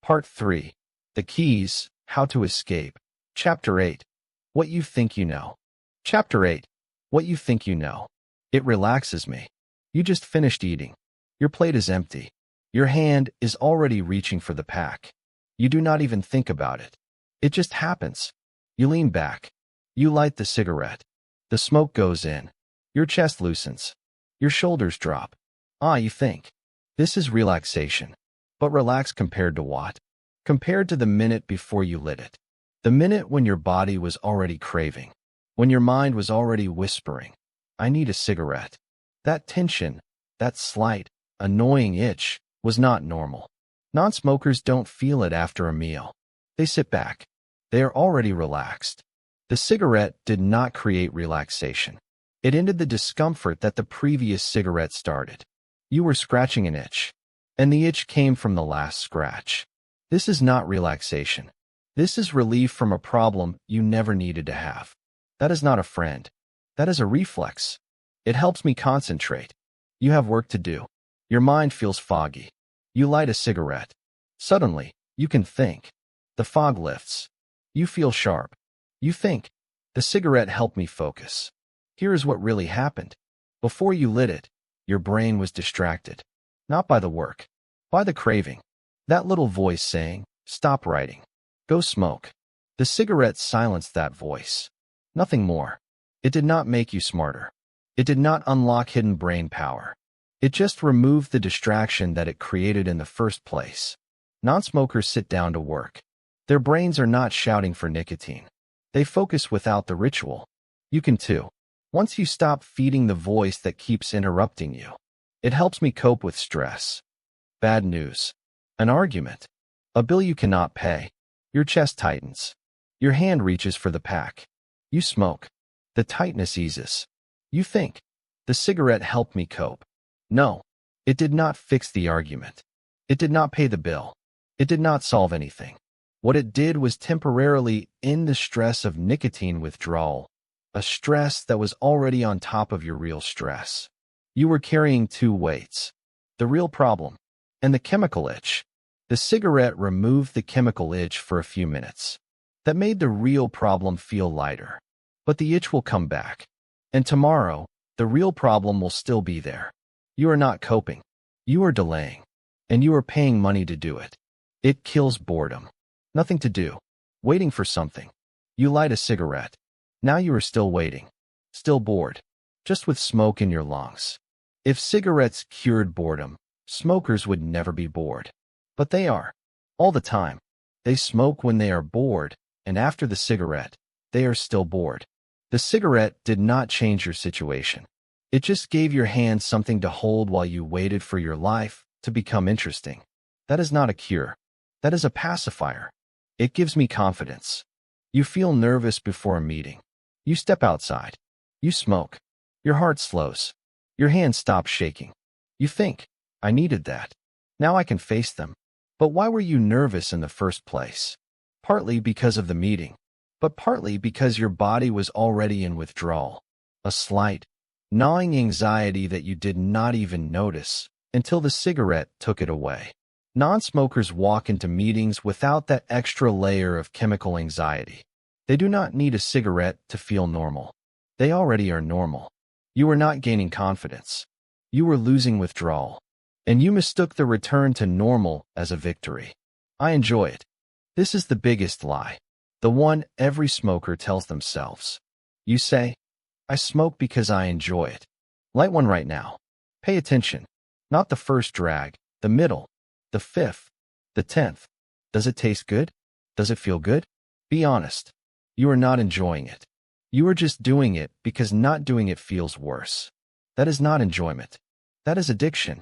Part 3. The Keys, How to Escape. Chapter 8. What You Think You Know. Chapter 8. What You Think You Know. It relaxes me. You just finished eating. Your plate is empty. Your hand is already reaching for the pack. You do not even think about it. It just happens. You lean back. You light the cigarette. The smoke goes in. Your chest loosens. Your shoulders drop. You think. This is relaxation. But relax compared to what? Compared to the minute before you lit it. The minute when your body was already craving. When your mind was already whispering, I need a cigarette. That tension, that slight, annoying itch, was not normal. Non-smokers don't feel it after a meal. They sit back. They are already relaxed. The cigarette did not create relaxation. It ended the discomfort that the previous cigarette started. You were scratching an itch, and the itch came from the last scratch. This is not relaxation. This is relief from a problem you never needed to have. That is not a friend. That is a reflex. It helps me concentrate. You have work to do. Your mind feels foggy. You light a cigarette. Suddenly, you can think. The fog lifts. You feel sharp. You think. The cigarette helped me focus. Here is what really happened. Before you lit it, your brain was distracted. Not by the work. By the craving. That little voice saying, stop writing. Go smoke. The cigarette silenced that voice. Nothing more. It did not make you smarter. It did not unlock hidden brain power. It just removed the distraction that it created in the first place. Non-smokers sit down to work. Their brains are not shouting for nicotine. They focus without the ritual. You can too. Once you stop feeding the voice that keeps interrupting you. It helps me cope with stress. Bad news. An argument. A bill you cannot pay. Your chest tightens. Your hand reaches for the pack. You smoke. The tightness eases. You think. The cigarette helped me cope. No. It did not fix the argument. It did not pay the bill. It did not solve anything. What it did was temporarily end the stress of nicotine withdrawal, a stress that was already on top of your real stress. You were carrying two weights. The real problem and the chemical itch. The cigarette removed the chemical itch for a few minutes. That made the real problem feel lighter. But the itch will come back. And tomorrow, the real problem will still be there. You are not coping. You are delaying. And you are paying money to do it. It kills boredom. Nothing to do. Waiting for something. You light a cigarette. Now you are still waiting. Still bored. Just with smoke in your lungs. If cigarettes cured boredom, smokers would never be bored. But they are. All the time. They smoke when they are bored, and after the cigarette, they are still bored. The cigarette did not change your situation. It just gave your hand something to hold while you waited for your life to become interesting. That is not a cure. That is a pacifier. It gives me confidence. You feel nervous before a meeting. You step outside. You smoke. Your heart slows. Your hand stops shaking. You think, I needed that. Now I can face them. But why were you nervous in the first place? Partly because of the meeting, but partly because your body was already in withdrawal. A slight, gnawing anxiety that you did not even notice until the cigarette took it away. Non-smokers walk into meetings without that extra layer of chemical anxiety. They do not need a cigarette to feel normal. They already are normal. You are not gaining confidence. You were losing withdrawal. And you mistook the return to normal as a victory. I enjoy it. This is the biggest lie. The one every smoker tells themselves. You say, I smoke because I enjoy it. Light one right now. Pay attention. Not the first drag, the middle, the fifth, the 10th. Does it taste good? Does it feel good? Be honest. You are not enjoying it. You are just doing it because not doing it feels worse. That is not enjoyment. That is addiction.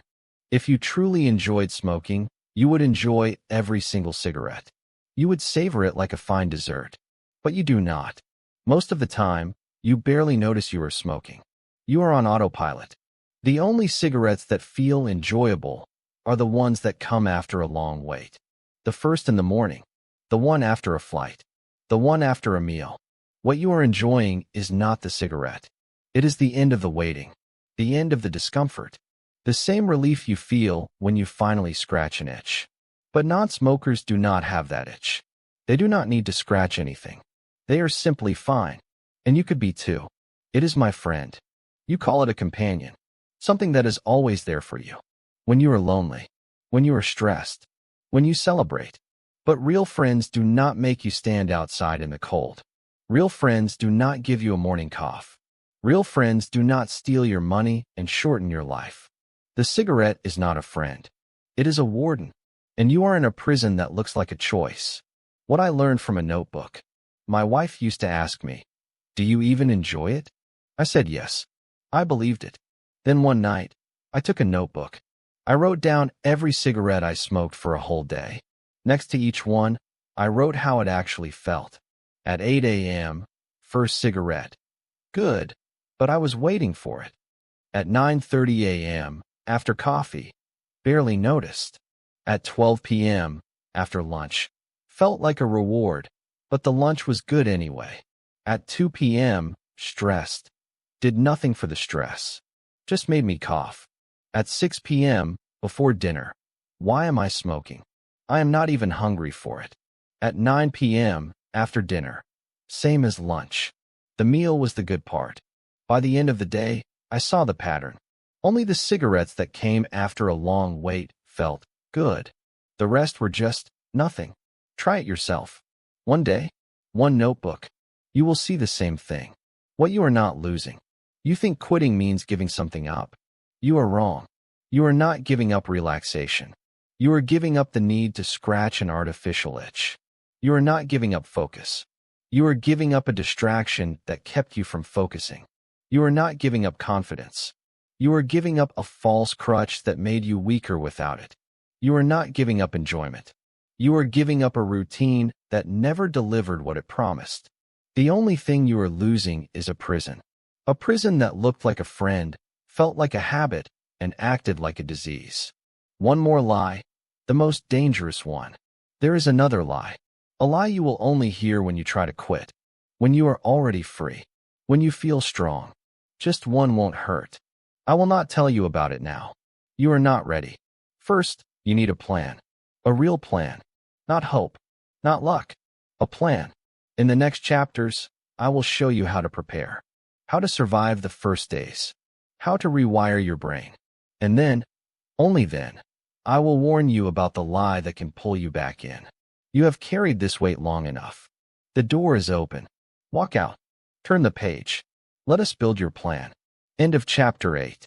If you truly enjoyed smoking, you would enjoy every single cigarette. You would savor it like a fine dessert. But you do not. Most of the time, you barely notice you are smoking. You are on autopilot. The only cigarettes that feel enjoyable are the ones that come after a long wait. The first in the morning. The one after a flight. The one after a meal. What you are enjoying is not the cigarette. It is the end of the waiting. The end of the discomfort. The same relief you feel when you finally scratch an itch. But non-smokers do not have that itch. They do not need to scratch anything. They are simply fine. And you could be too. It is my friend. You call it a companion. Something that is always there for you. When you are lonely. When you are stressed. When you celebrate. But real friends do not make you stand outside in the cold. Real friends do not give you a morning cough. Real friends do not steal your money and shorten your life. The cigarette is not a friend. It is a warden. And you are in a prison that looks like a choice. What I learned from a notebook. My wife used to ask me, "Do you even enjoy it?" I said yes. I believed it. Then one night, I took a notebook. I wrote down every cigarette I smoked for a whole day. Next to each one, I wrote how it actually felt. At 8 a.m., first cigarette. Good, but I was waiting for it. At 9:30 a.m., after coffee. Barely noticed. At 12 p.m., after lunch. Felt like a reward, but the lunch was good anyway. At 2 p.m., stressed. Did nothing for the stress. Just made me cough. At 6 p.m., before dinner. Why am I smoking? I am not even hungry for it. At 9 p.m., after dinner. Same as lunch. The meal was the good part. By the end of the day, I saw the pattern. Only the cigarettes that came after a long wait felt good. The rest were just nothing. Try it yourself. One day, one notebook. You will see the same thing. What you are not losing. You think quitting means giving something up. You are wrong. You are not giving up relaxation. You are giving up the need to scratch an artificial itch. You are not giving up focus. You are giving up a distraction that kept you from focusing. You are not giving up confidence. You are giving up a false crutch that made you weaker without it. You are not giving up enjoyment. You are giving up a routine that never delivered what it promised. The only thing you are losing is a prison. A prison that looked like a friend, felt like a habit, and acted like a disease. One more lie, the most dangerous one. There is another lie. A lie you will only hear when you try to quit. When you are already free. When you feel strong. Just one won't hurt. I will not tell you about it now. You are not ready. First, you need a plan. A real plan. Not hope. Not luck. A plan. In the next chapters, I will show you how to prepare. How to survive the first days. How to rewire your brain. And then, only then, I will warn you about the lie that can pull you back in. You have carried this weight long enough. The door is open. Walk out. Turn the page. Let us build your plan. End of chapter 8.